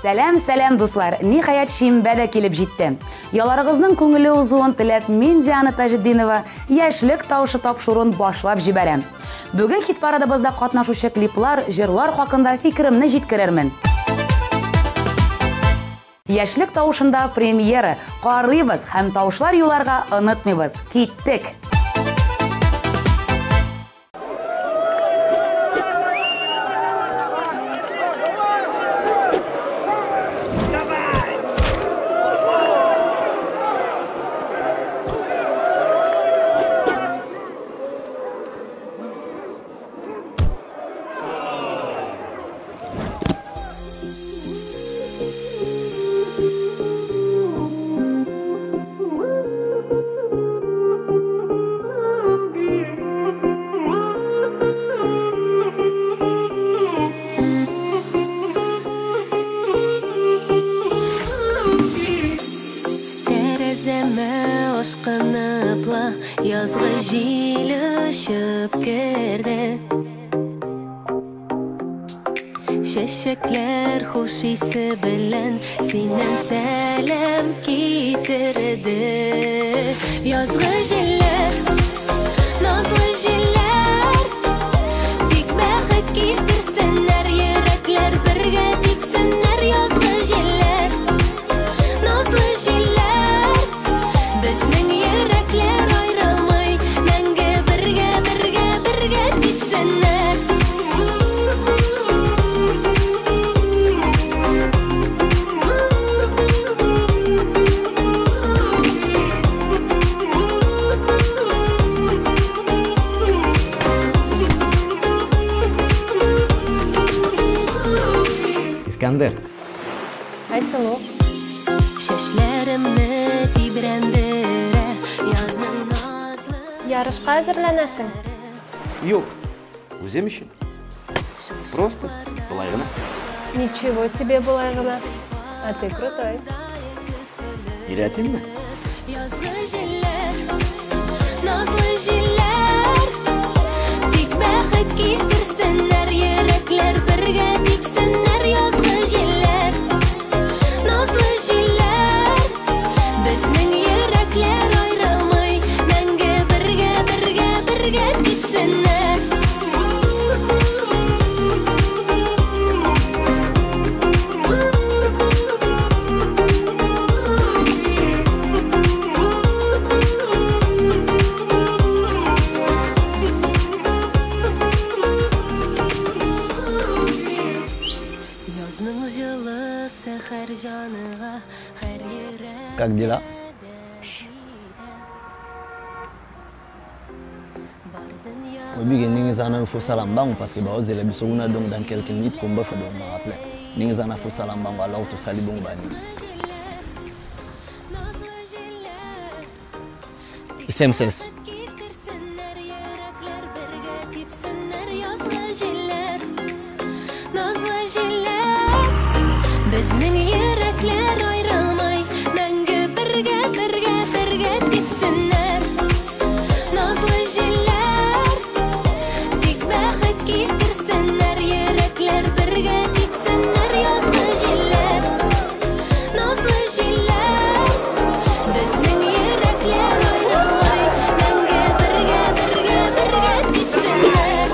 Сәлем дуслар, ниһаят шимбә дә килеп җитте. Яларыгызның күңеле узуын теләп, мин Диана Таҗетдинова яшьлек тавышы тапшыруын башлап җибәрәм. Бүген хит парадыбызда катнашучы клиплар, җырлар хакында фикеремне җиткерермен. Яшьлек тавышында премьера, карыйбыз һәм тавышлар юларга онытмыйбыз. Киттек! Yazgı jil ışıp girdi. Şeşekler hoş isi bilen sinen selam getirdi. Yazgı jiller, nazlı jiller, dik baxet getirsinler, yürekler birge tepsinler. Yazgı jiller, nazlı jiller, bizning yürekler ayrılmay, menge birge tepsinler. İskender. Aysalok. Şeşlerimni tibrendire, yazның nazlı. Yarışqa hazırlanasın. Yok. Özüm için. Просто былай гына. Ничего себе былай гына. А ты крутой. Үйрәтейін ме? Yazgı jiller, nazlı jiller, dik baxet getirsinler, yürekler birge tepsinler. Yazgı jiller, nazlı jiller, bizning yürekler ayrılmay, menge birge tepsinler. Как дела? Obi ningi zana fo salam bangu parce que ba ozela biso una donc dans quelques minutes comme ba fa donc me rappeler. Ningi zana fo salam bangu alors to sali bongo bani. SMS. Bizning yürekler ayrılmay, menge birge tepsinler. Nazlı jiller, dik baxet getirsinler, yürekler birge tepsinler. Yazgı jiller, nazlı jiller, bizning yürekler ayrılmay, menge birge tepsinler.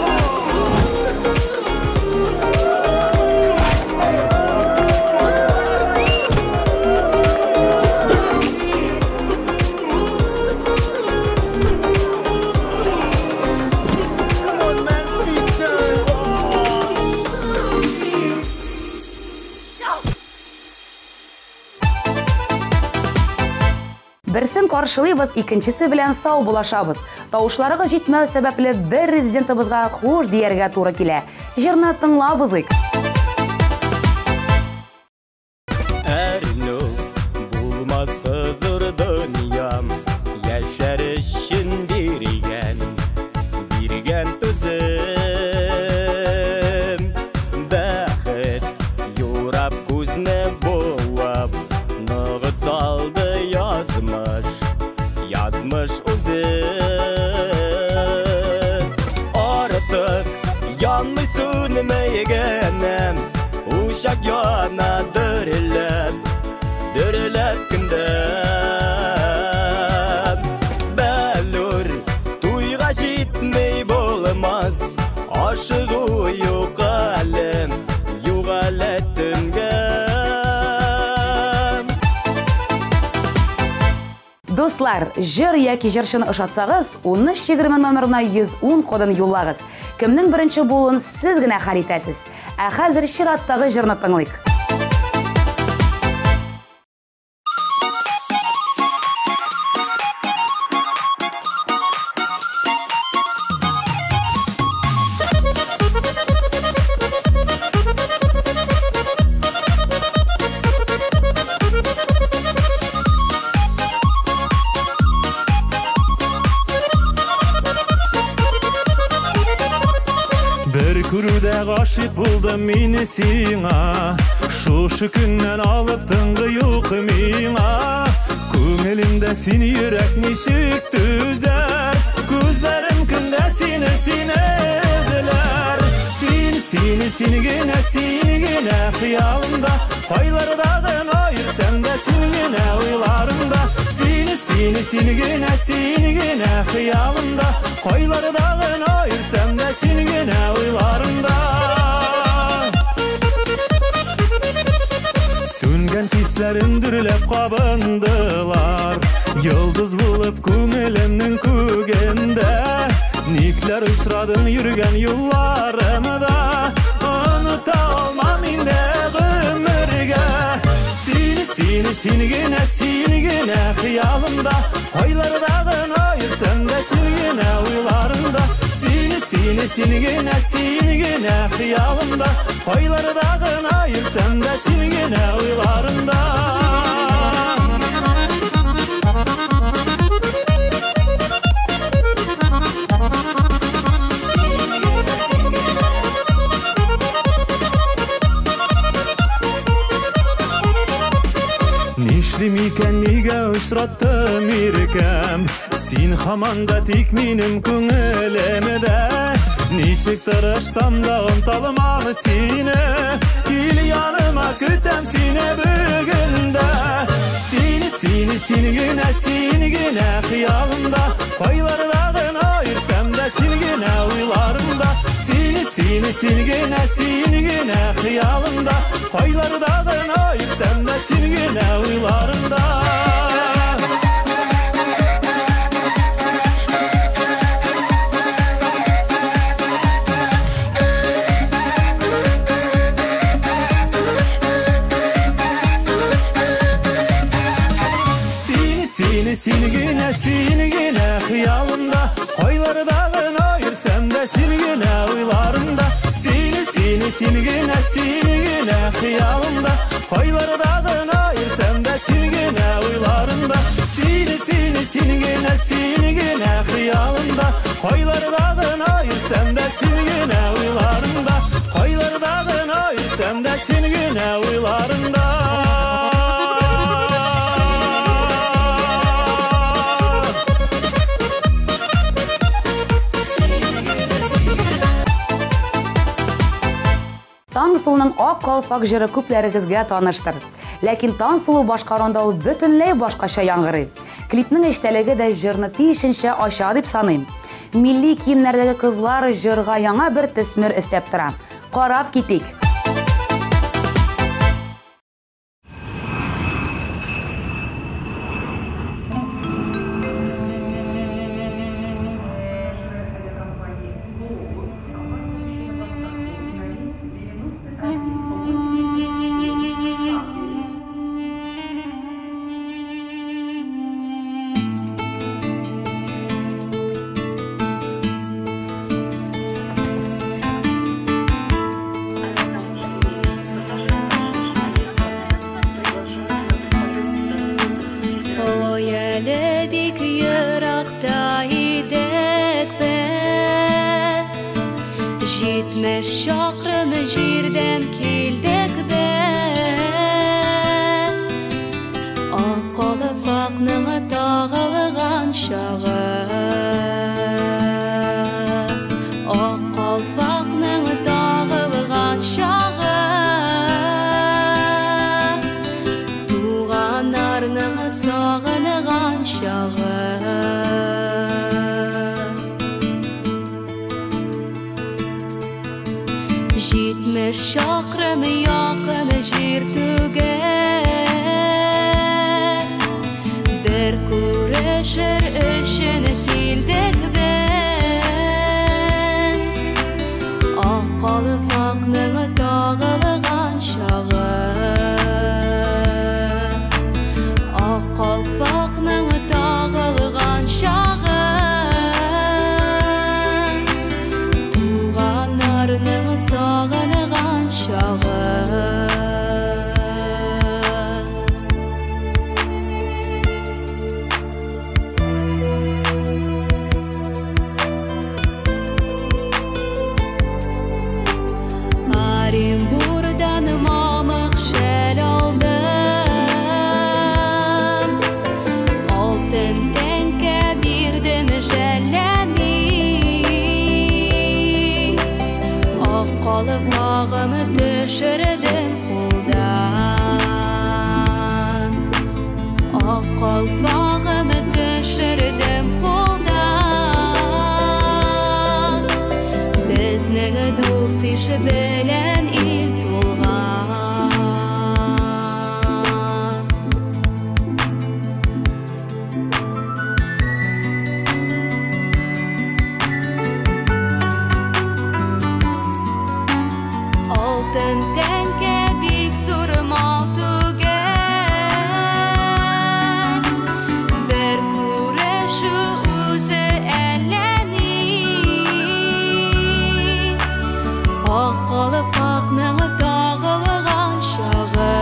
Берсен каршылыйбыз, икенчесе белән сау булашабыз. Тавышларыгыз җитмәү сәбәпле бер резидентыбызга хуш дияргә туры килә. Җырны тыңлабызык. Әрнү булмасы зур дөньям, яшәр өчен биргән түзем. Бәхет юрап күзне буап, ныгыт салды язмыш үзе. Артык янмый сүнмәйгәнем, Uşak yana dörülep gündem Bəlur tuyğa jitmey bolmaz Aşığı yok alem юғалеттінгем Достлар, жыр яки жыршыны ышатсағыз, 1320 номерына 110 кодын юллагыз. Кімнің бірінші болуын сіз генә хәл итәсез. Ә хәзер чираттагы жырны тыңлыйк. Bir күрүдә гашык булдым мине сиңа Шушы күннән алып тыңгы юкы миңа Күңелемдә син йөрәк ничек түзәр Күзләрем көндә сине эзләр Син генә хыялымда Кайларда гына йөрсәм дә син генә уйларымда Син генә хыялымда Кайларда гына йөрсәм дә син генә уйларымда Сүнгән хисләрем дөрләп кабындылар Йолдыз булып күңелемнең күгендә Никләр очрадың йөргән юлларымда Оныта алмам инде гомергә Син генә хыялымда Кайларда гына йөрсәм дә син генә уйларымда Син генә хыялымда Кайларда гына йөрсәм дә син генә уйларымда Нишлим икән нигә очраттым иркәм Син һаман да тик минем күңелемдә Ничек тырышсам да онталмам сине Кил яныма көтәм сине бүген дә Син генә хыялымда Кайларда гына йөрсәм дә син генә уйларымда Син генә хыялымда Кайларда гына йөрсәм дә син генә уйларымда Син генә хыялымда Кайларда гына йөрсәм дә син генә уйларымда Син генә хыялымда Кайларда гына йөрсәм дә син генә уйларымда Син генә хыялымда Кайларда гына йөрсәм дә син генә уйларымда Кайларда гына йөрсәм дә син генә уйларымда Таңсылның ак калфак жыры күпләрегезгә таныштыр. Ләкин Таңсылу башкарганда ул бөтенләй башкача яңгырый. Клипның эчтәлеге дә жырны тиешенчә ача дип саныйм. Милли киемнәрдәге кызлар жырга яңа бер төсмер өстәп тора. Карап китик. Бик еракта идек без, җитмеш чакрым җирдән килдек без. Ак калфакның тагылган чагы, ак калфакның тагылган чагы. Җитмеш чакрым якын җир түгел, бер күрешер өчен килдек без. Ак калфакның тагылган чагы, ак калфакның тагылган чагы, туганнарның сагынган чагы. Оренбурдан мамык шәл алдым, алтын тәңкә бирдем жәлләми. Ак калфагымны төшердем кулдан, ак калфагымны төшердем кулдан. Безнең дус ише белән ил тулган. Алтын тәңкә бик зур мал түгел, бер күрешү үзе әллә ни. Ак калфакның тагылган чагы,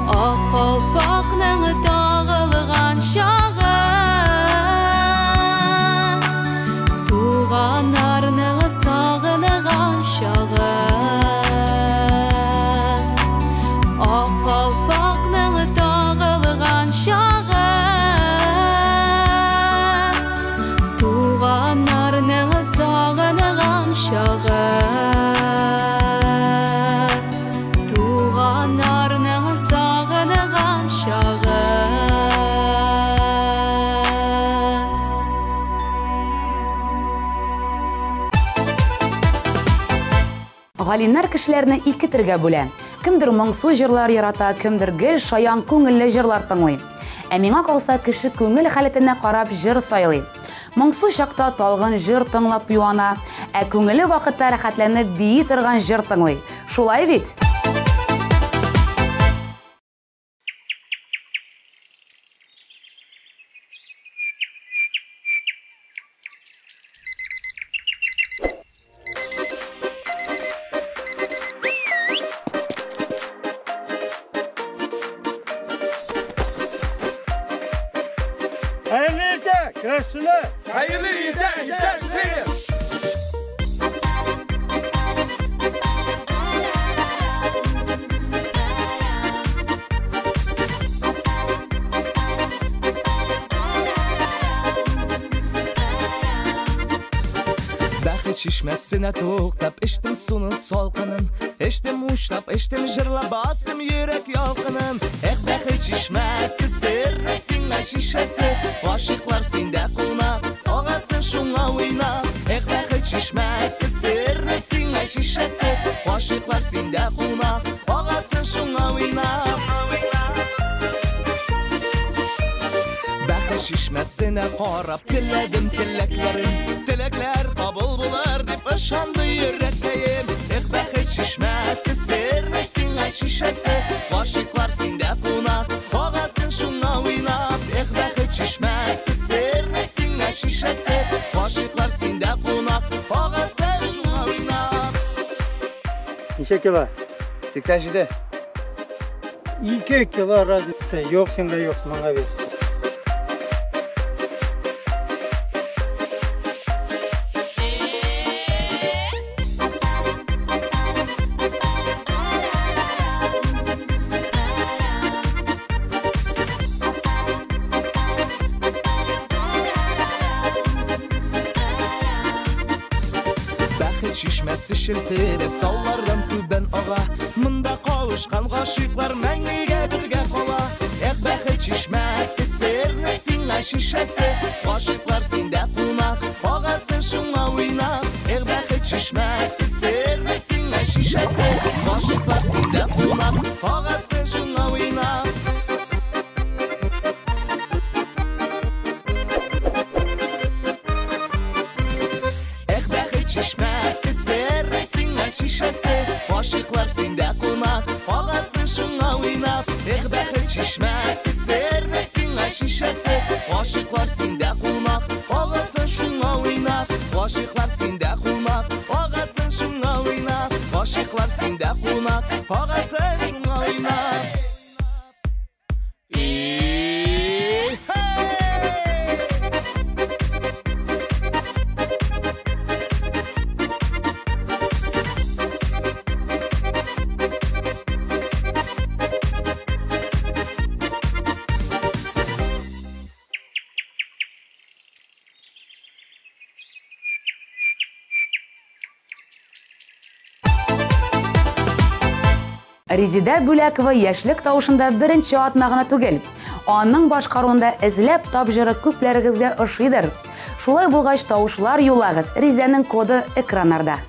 ак калфакның тагылган чагы, туганнарның сагынган чагы. Ак калфакның тагылган чагы, туганнарның сагынган чагы, туганнарның сагынган чагы. Галимнәр кешеләрне ике төргә бүлә. Кемдер моңсу җырлар ярата, кемдер гел шаян күңелле җырлар тыңлый. Ә миңа калса, кеше күңел халәтенә карап җыр сайлый. Моңсу чакта талгын җыр тыңлап юана, ә күңеле вакытта рәхәтләнеп бии торган җыр тыңлый. Шулай бит? Hayırlı irde, krasını. Hayırlı irde, irde. Çeşmesine to'xtab içtim suyun salqinin, içtim uçlab, içtim jırlab, bastım yürek yalqinin. Baxit çeşmesi sirri singa şişesi, aşıqlar sende qolmaq, ağasın şuna oynab. Baxit çeşmesi sirri singa şişesi, aşıqlar sende qolmaq, ağasın şuna oynab. Baxit çeşmesine qarab tilədim tiləklərim, tiləklər qabul bular deb ışandı yürekteyim. Baxit çeşmesi sirri singa şişesi, aşıqlar sende qolmaq, ağasın şuna oynab. Baxit çeşmesi sirri singa şişesi, aşıqlar sende qolmaq, ağasın şuna oynab. Neçə kilo? 87. 2 kilo razı yok sende yok bana ver. Çeşmesi şiltirib tağlardan tüben ağa, mında qavuşqan qaşıqlar məngiga birga qola. Baxit çeşmesi sirri singa şişesi, qaşıqlar sende qolmaq, ağasın şuna oynab. шишмәсе серне сиңа шишәсе Гашыклар синдә кунак Агасы шуңа уйнап Шишмәсе серне сиңа шишәсе Гашыклар синдә кунак Агасы шуңа уйнап бәхет шишмәсе серне сиңа шишәсе Гашыклар синдә кунак Агасы шуңа уйнап Гашыклар синдә кунак Агасы шуңа уйнап Гашыклар синдә кунак Агасы шуңа уйнап Резида Бүләкова яшьлек тавышында беренче атна гына түгел. Аның башкаруында эзләп тап җыры күпләрегезгә ошыйдыр. Шулай булгач тавышлар юлагыз. Резиданың коды экраннарда.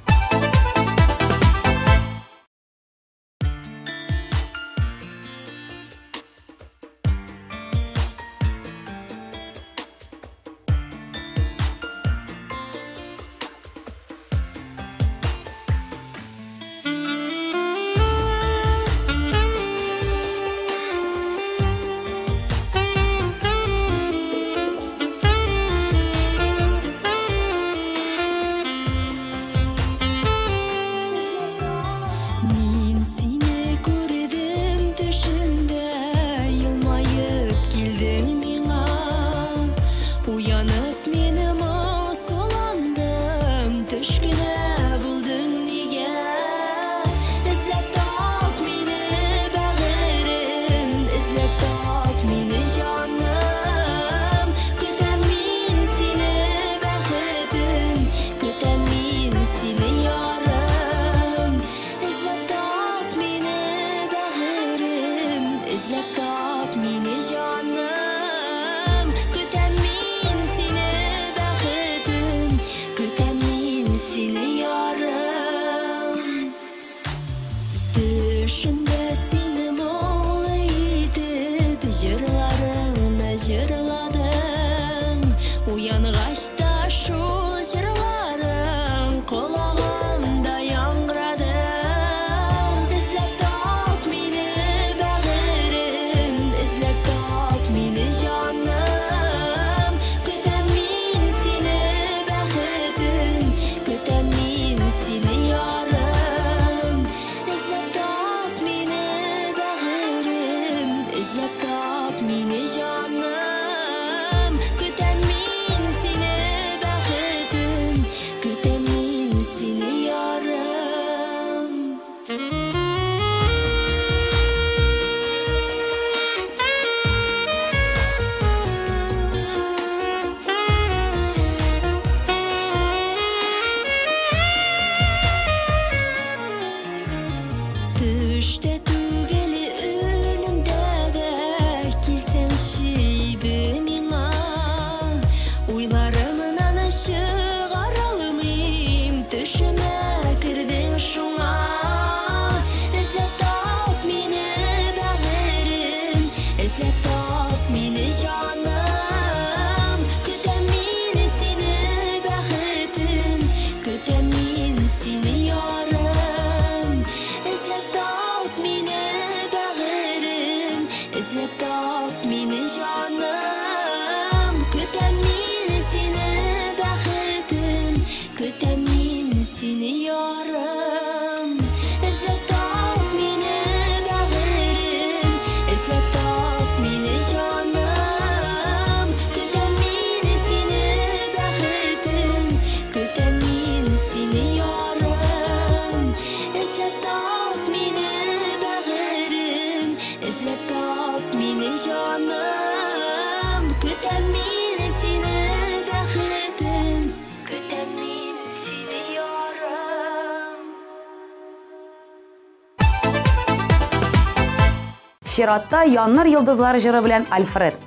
Чиратта Яннар йолдызлары җыры белән Альфред.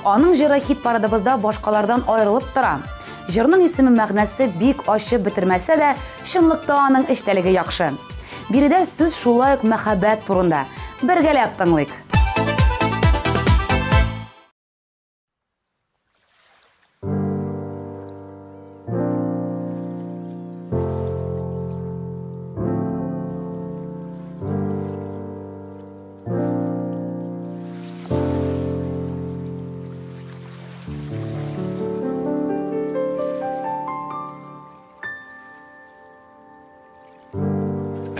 Аның җыры хит парадыбызда башкалардан аерылып тора. Җырның исеме мәгънәсе бик ачып бетермәсә дә, чынлыкта аның эчтәлеге яхшы. Биредә сүз шулай ук мәхәббәт турында. Бергәләп тыңлыйк.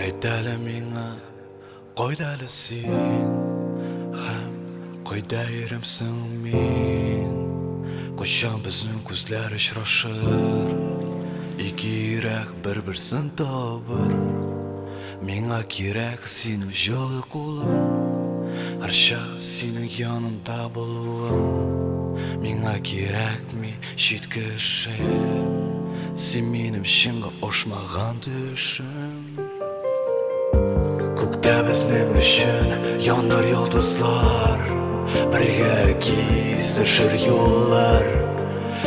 Әйтәлі миңа, қойдәлі сен, һәм қойда еремсің мен. Қошан біздің көзләр ұшырашыр, ике йөрәк бір-бірсін табыр. Миңа кирәк синең жылы қолың, һәр чак синең янында булуым. Миңа кирәкми читке эше, син минем чынга ошмаган төшем. Күктә безнең өчен яныр йолдызлар, бергә кисешер юллар.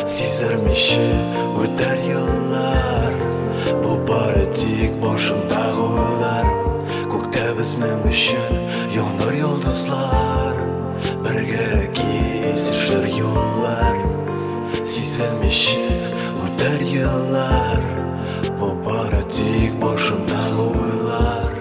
Сизермичә үтәр еллар, бу бары тик башымдагы уйлар. Күктә безнең өчен яныр йолдызлар, бергә кисешер юллар. Сизермичә үтәр еллар, бу бары тик башымдагы уйлар.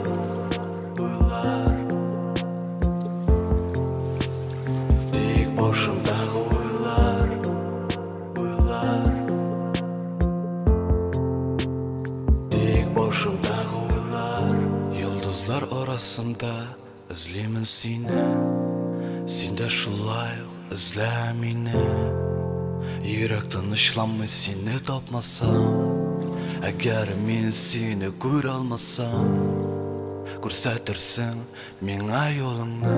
Арасында эзлимен сине, син дә шулай ук эзлә мине. Йөрәк тынычланмый сине тапмасам, әгәр мин сине күрә алмасам. Күрсәтерсең миңа юлыңны,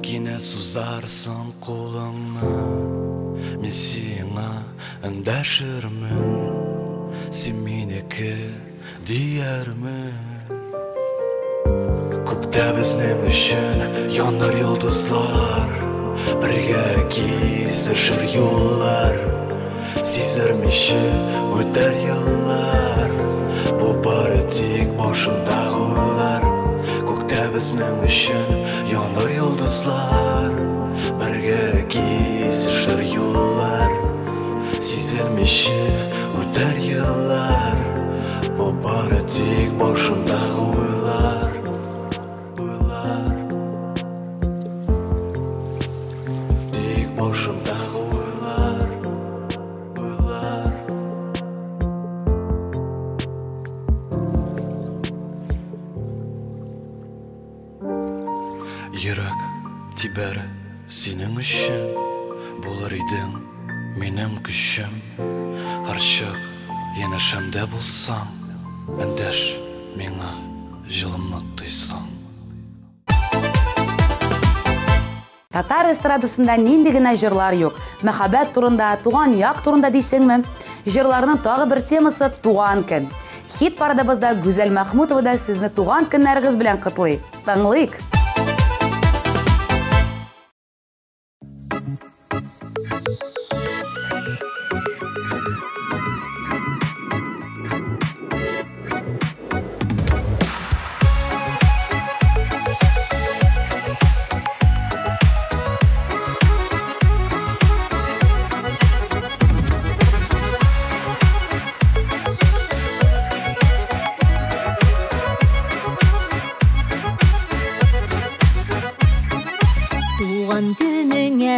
кинәт сузарсың кулыңны. Мин сиңа эндәшермен, син минеке диярмен. Күктә безнең өчен яныр йолдызлар, бергә кисешер юллар. Сизермичә үтәр еллар, бу бары тик башымдагы уйлар. Күктә безнең өчен яныр йолдызлар, бергә кисешер юллар. Сизермичә үтәр еллар, бу бары тик башымдагы уйлар. Йөрәк тибәр синең өчен, булыр идең минем көчем. Һәр чак янәшәмдә булсаң, эндәш миңа җылымны тойсаң. Татар эстрадасында нинди генә җырлар юк. Мәхәббәт турында, туган як турында дисеңме? Җырларның тагы бер темасы туган көн. Хит парадыбызда Гүзәл Мәхмүтова да сезне туган көннәрегез белән котлый. Тыңлыйк.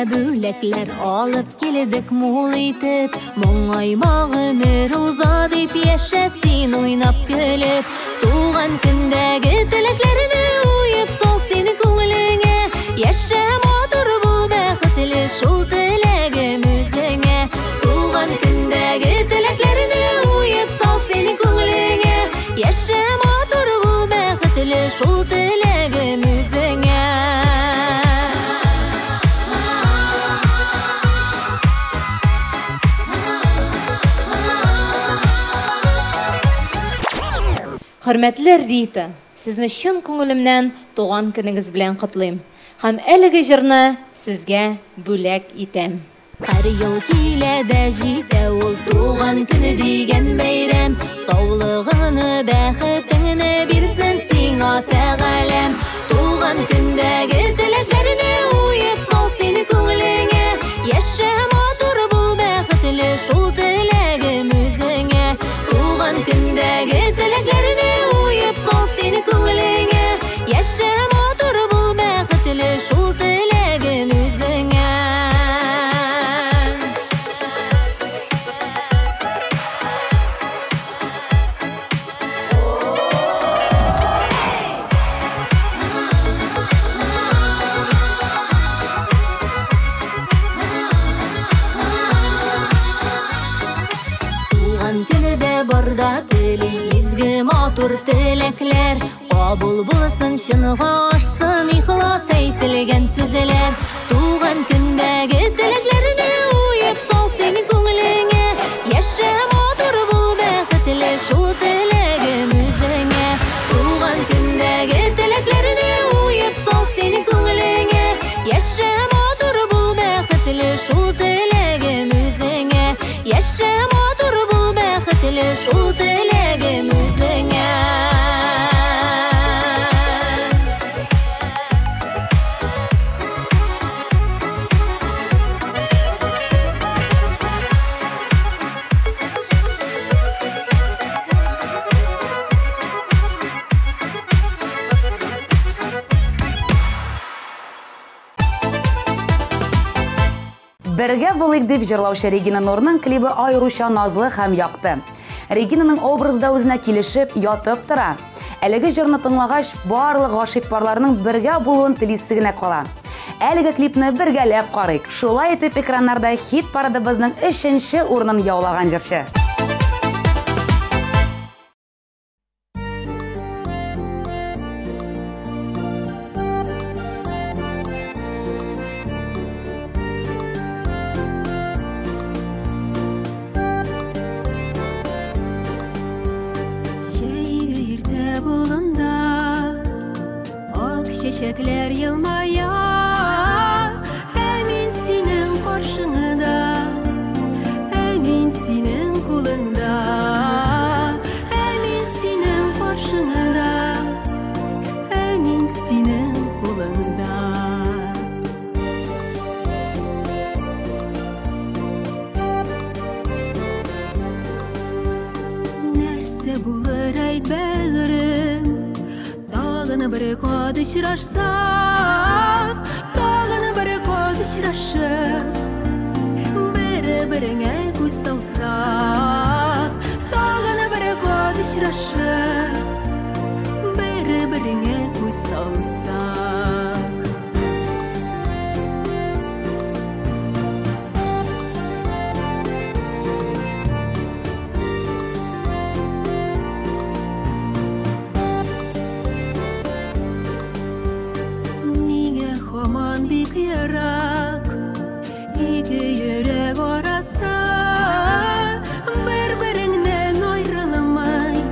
Бүләкләр алып килдек мул итеп, моңайма гомер уза дип яшәсин уйнап көлеп. Туган көндәге теләкләрне уеп сал сине күңелеңә, яшә матур бул бәхетле шул теләгем үзеңә. Туган көндәге теләкләрне уеп сал сине күңелеңә, яшә матур бул бәхетле шул теләгем үзеңә. Хөрмәтле Рита, сезне чын күңелемнән туган көнегез белән котлыйм. Һәм әлеге җырны сезгә бүләк итәм. Her yıl kilede jite ol tuğan günü digen beyrem Sağlığını, bəxtini birsin sina təğələm Tuğan gündəgi diləklərini uyup sol seni köngləngə Yaşam otur bu bəxtli şul diləgim üzüngə Tuğan gündəgi diləklərini uyup sol seni köngləngə Yaşam otur bu bəxtli şul diləgim üzüngə Barda tili izgi matur tilekler Qabul bulsun şınığa aşsın ihlas eytilgen sözler Tuğan kündəgi dileklerini uyup sol seni köngləngə Yaşam otur bu bəxtli şu dilegim üzüngə Tuğan kündəgi dileklerini uyup sol seni köngləngə Yaşam otur bu bəxtli şu dilegim üzüngə Yaşam otur bu bəxtli şu dilegim üzüngə Бергә булыйк дип җырлаучы Регина Нурның клибы аеруча назлы һәм яқты. Регинаның образда үзенә килешеп, ятып тора. Әлеге җырны тыңлагач, барлык гашыйк парларның бергә булуын телисе генә кала. Әлеге клипны бергәләп карыйк. Шулай итеп экраннарда хит парадыбызның 3нче урынын яулаган җырчы. Çiçekler yılmaya Emin senin karşında Emin senin kulunda Emin senin karşında Emin senin kulunda Nerse bulur aytbağırım Dağını bir kod uçraşsak Dağını bir kod uçraşıp Bir-birine göz salsak Dağını bir kod uçraşıp Bir-birine göz salsak Aman bir kıyarak İki yürek orası Bir-birinden ayrılamayk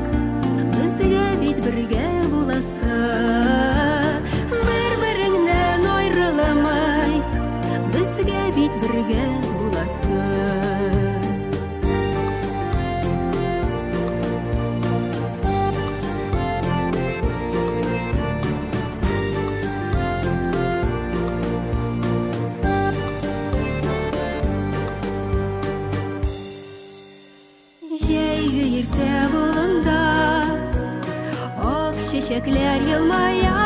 Bizge bit birge bulası Bir-birinden ayrılamayk Bizge bit birge bulası Ertə bulunda Çiçekler yılmaya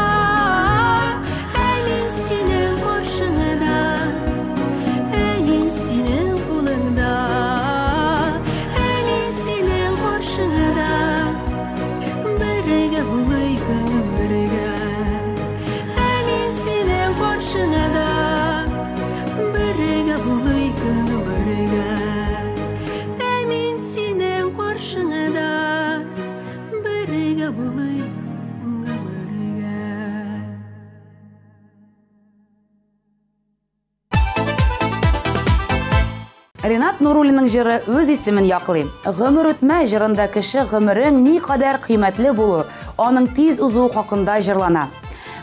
Emin senin karşında Emin senin kulunda Emin senin karşında Birge bulayım birge Emin senin karşında Birge bulayım birge Emin senin karşında Birge bulayım Ринат Нуруллинның җыры үз исемен яклый. Гомер үтмә җырында кеше гомерең ни кадәр кыйммәтле булу, аның тиз узуы хакында җырлана.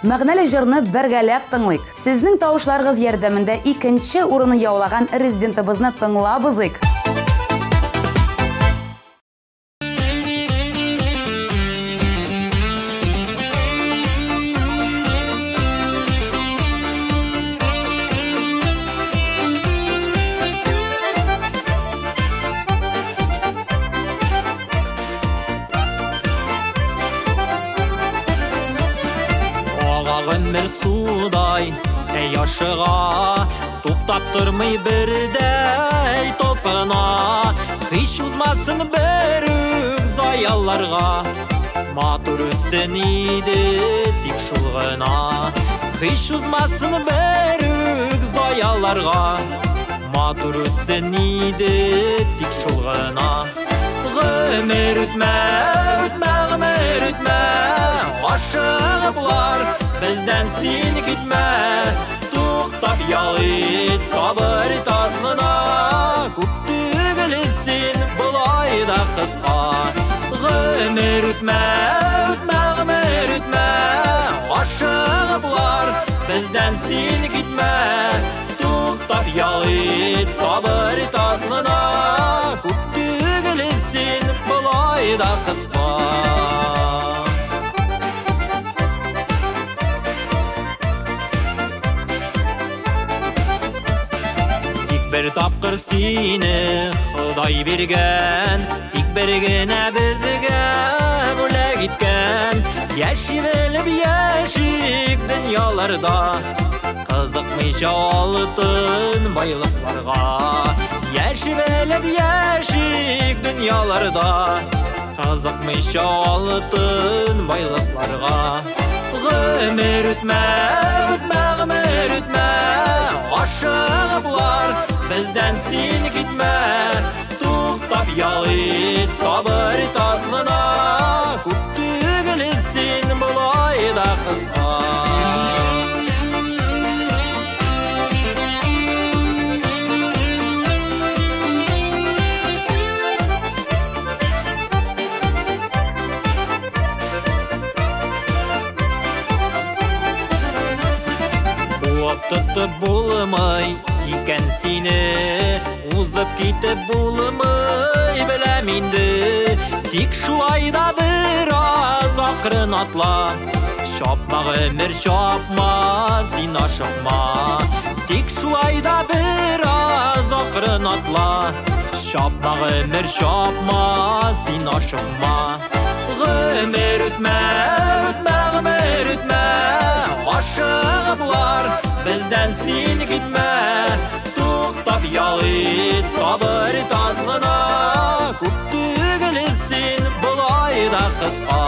мәгънәле җырны бергәләп тыңлыйк. Сезнең тавышларыгыз ярдәмендә икенче урынны яулаган резидентыбызны тыңлабызык. Гомер судай, яшыга, туктап тормый бердәй топына. Һич узмасын бер үк заялларга, матур үтсен иде тик шул гына. Һич узмасын бер үк заялларга, матур үтсен иде тик шул гына. Гомер үтмә, үтмә, гомер үтмә, ашыгыплар бездән син китмә, туктап ял ит сабыр тасына, күп түгел син болай да кыска. Гомер үтмә, үтмә, гомер үтмә, ашыгыплар бездән син китмә, туктап ял ит сабыр тасына, күп түгел син болай да кыска. Bir tapqır seni Xuday bergen, tik bir gene bizge bula gitken. Yaşib elib yaşik dünyalarda, kızıkmayşa altın baylıklarga. Yaşib elib yaşik dünyalarda, kızıkmayşa altın baylıklarga. Gümür ütme, ütme, gümür ütme, aşıqlar bizden sin gitme, tuktap yal et sabır tasına, күп түгел син bulay da kızga. Tutup bulmay iken seni, uzıp kitip bulmay bilem indi. Tik şu ayda biraz akırın atla, şapma ömür şapma, sin aşıkma. Tik şu ayda biraz akırın atla, şapma ömür şapma, sin aşıkma. Ömür ütme, ütme, ömür ütme, aşıklar bizden sin gitme, tuktap yal et sabır tasına, күп түгел син bulay da kıska.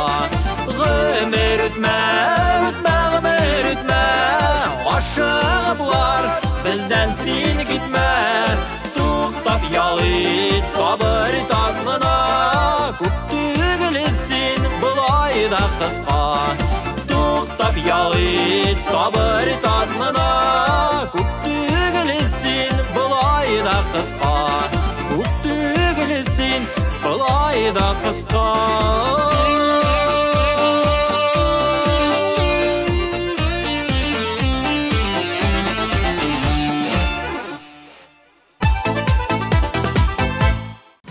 Ömür ütme, ütme, ömür ütme, aşıklar bizden sin gitme, tuktap yal et sabır tasına, күп түгel син bulay da kıska. Tuktap yal et sabır tasına, күп түгел син bulay da kıska. Күп түгел син bulay da kıska.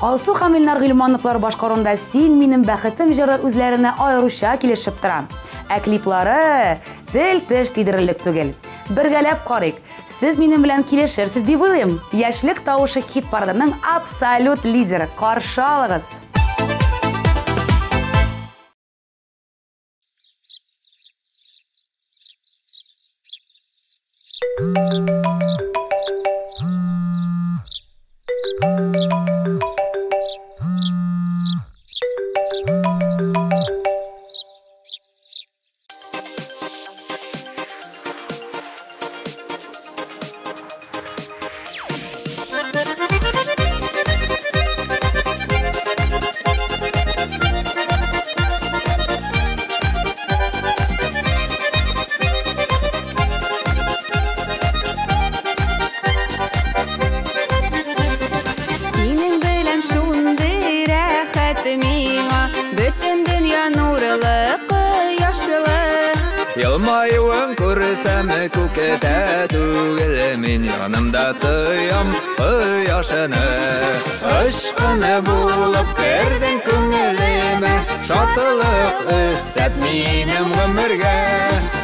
Алсу һәм Илнар Гыйльмановлар башкарында Син минем бәхетем җыры үзләренә аеруча килешеп тора. Ә клиплары тел-теш тидерерлек түгел. Бергәләп карыйк. Сез минем белән килешерсез дип уйлыйм. Яшьлек тавышы хит парадының абсолют лидеры. Каршы алыгыз. Елмайуын көрсәм күкетә түгел, мин янымда тоям кояшыны. Ышкыны булып кердең күңелемә, шатлык өстәп минем гомергә.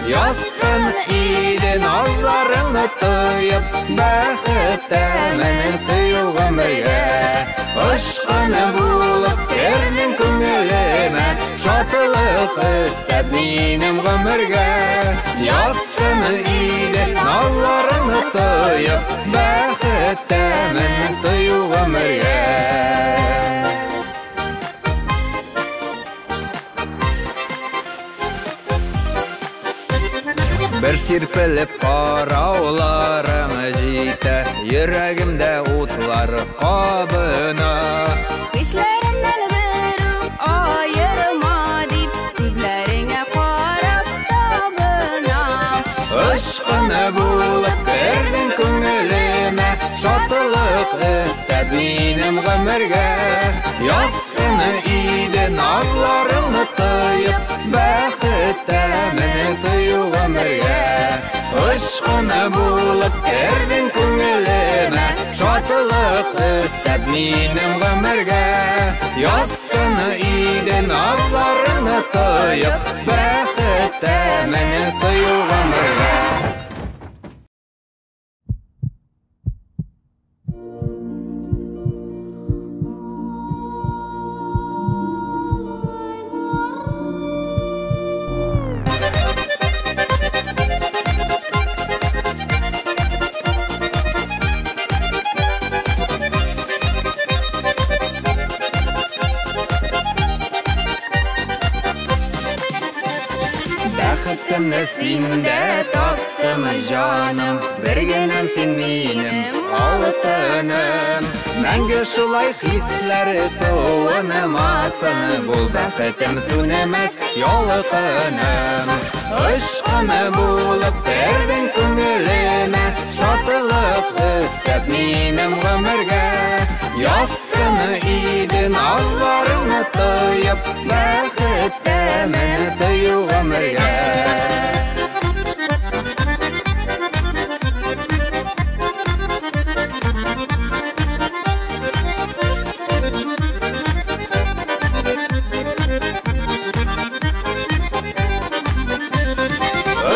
Ясын иде назларыңны тоеп, бәхеттә мене тыю гомергә. Ышкыны булып кердең күңелемә, шатлык өстәп минем гомергә. Ясын иде назларыңны тоеп, бәхеттә мене тыю гомергә. Бер сирпелеп карауларың җитә, йөрәгемдә утлар кабына. Хисләремнән бер аерма дип, күзләреңә карап табынам. Ышкыны булып кердең күңелемә, шатлык өстәп минем гомергә. Ясыны иде назларыңны тоеп, бәхеттә мене тыю гомергә. Ышкыны булып кердең күңелемә, шатлык өстәп минем гомергә. Ясыны иде назларыңны тоеп, бәхеттә мене тыю гомергә. Бәхетемне синдә таптым җаным, бер генәм син минем алтыным. Мәңге шулай хисләр суынмасын, бул бәхетем сүнмәс ялкыным. Ышкыны булып кердең күңелемә, шатлык өстәп минем гомергә. Ясыны иде назларыңны тоеп, бәхеттә мене тыю гомергә.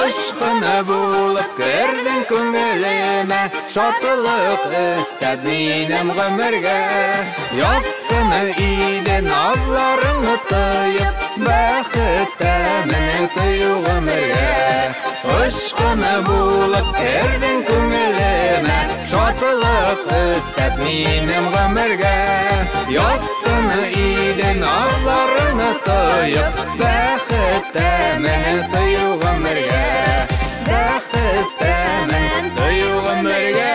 Ышкыны булып кердең күңелемә, шатлык өстәп минем гомергә. Ясыны иде назларыңны тоеп, бәхеттә мене тыю гомергә. Ышкыны булып кердең күңелемә, шатлык өстәп минем гомергә. Ясыны иде назларыңны тоеп, бәхеттә мене тыю гомергә. Бәхеттә мене тыю гомергә.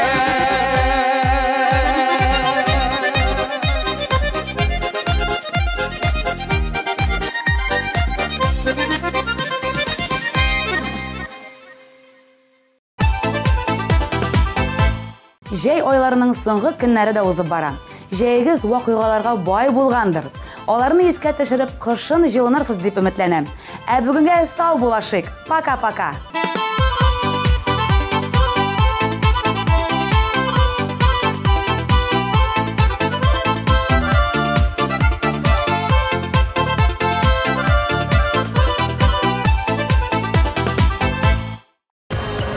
Җәй айларының соңгы көннәре дә узып бара. Җәйгез вакыйгаларга бай булгандыр. Аларны искә төшереп, кышын җылынырсыз дип өметләнәм. Ә бүгенгә сау булашык. Пока-пока.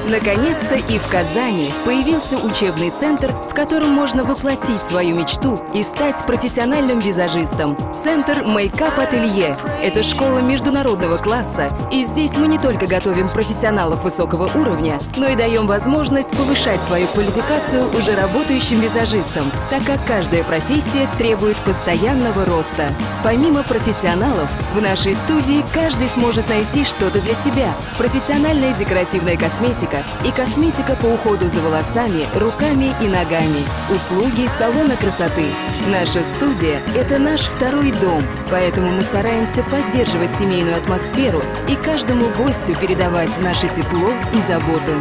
Наконец-то и в Казани появился учебный центр, в котором можно воплотить свою мечту и стать профессиональным визажистом. Центр Мейкап Ателье – это школа международного класса, и здесь мы не только готовим профессионалов высокого уровня, но и даем возможность повышать свою квалификацию уже работающим визажистам, так как каждая профессия требует постоянного роста. Помимо профессионалов, в нашей студии каждый сможет найти что-то для себя. Профессиональная декоративная косметика и косметика по уходу за волосами, руками и ногами. Услуги салона красоты. Наша студия – это наш второй дом, поэтому мы стараемся поддерживать семейную атмосферу и каждому гостю передавать наше тепло и заботу.